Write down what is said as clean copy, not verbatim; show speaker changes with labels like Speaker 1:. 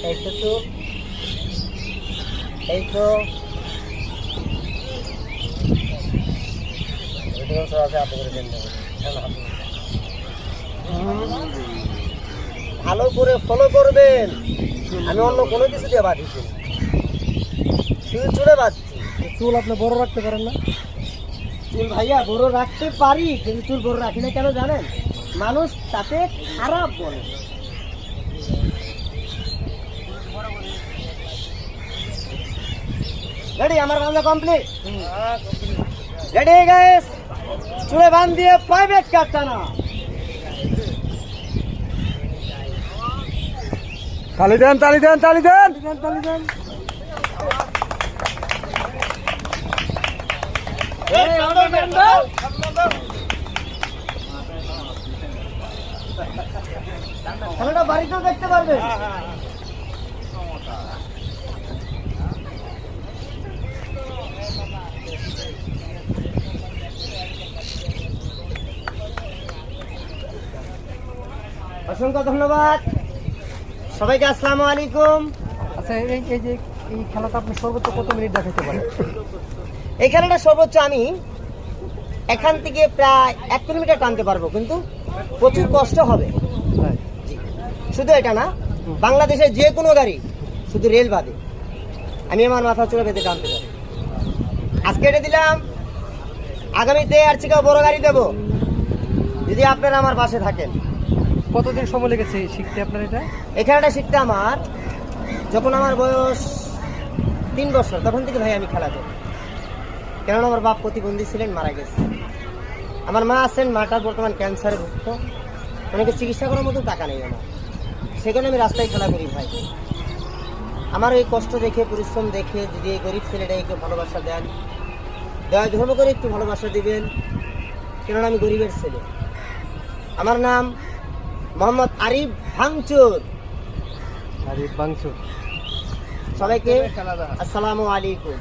Speaker 1: এই তো চুল, এই তো ভালো করে ফলো করবেন। আমি অন্য কোনো কিছু দিয়ে বাঁধিছি না, শুধু চুলে বাঁধছি।
Speaker 2: চুল আপনি বড় রাখতে পারেন না?
Speaker 1: চুল ভাইয়া বড় রাখতে পারি, কিন্তু চুল বড় রাখি না কেন জানেন? মানুষ তাতে খারাপ বলে। রেডি? আমার বান্ধা কমপ্লিট। Ready guys? চুলে বাঁধ দিয়ে প্রাইভেট কাট টানা।
Speaker 2: তালি দেন, তালি দেন, তালি দেন, তালি দেন।
Speaker 1: খেলাটা বাড়িতেও দেখতে পারবে। অসংখ্য ধন্যবাদ সবাইকে। আসসালামু আলাইকুম।
Speaker 2: আচ্ছা, এই যে এই খেলাটা আপনি সর্বোচ্চ কত মিনিট দেখাতে পারেন?
Speaker 1: এই খেলাটা সর্বোচ্চ আমি এখান থেকে প্রায় 1 কিলোমিটার টানতে পারবো, কিন্তু প্রচুর কষ্ট হবে। শুধু এটা না, বাংলাদেশের যে কোনো গাড়ি শুধু রেল বাদে আমি আমার মাথা চুলে বেঁধে টানতে পারি। আজকে এটা দিলাম, আগামীতে আর চেয়ে বড় গাড়ি দেবো যদি আপনারা আমার পাশে থাকেন।
Speaker 2: কতদিন সময় লেগেছে শিখতে আপনার এটা?
Speaker 1: এই খেলাটা শিখতে আমার যখন আমার বয়স 3 বছর, তখন থেকে ভাই আমি খেলা করি। কেননা আমার বাপ প্রতিবন্ধী ছিলেন, মারা গেছে। আমার মা আছেন, মাটা বর্তমান ক্যান্সারে ভুক্ত, অনেকে চিকিৎসা করার মতো টাকা নেই আমার। সেখানে আমি রাস্তায় খেলা করি ভাই। আমার এই কষ্ট দেখে, পরিশ্রম দেখে যদি এই গরিব ছেলেটা একটু ভালোবাসা দেন, দয়া ধর্ম করে একটু ভালোবাসা দিবেন, কেননা আমি গরিবের ছেলে। আমার নাম মোহাম্মদ আরিফ ভাঙচুর।
Speaker 2: আরিফ ভাঙচুর।
Speaker 1: সবাইকে আসসালামু আলাইকুম।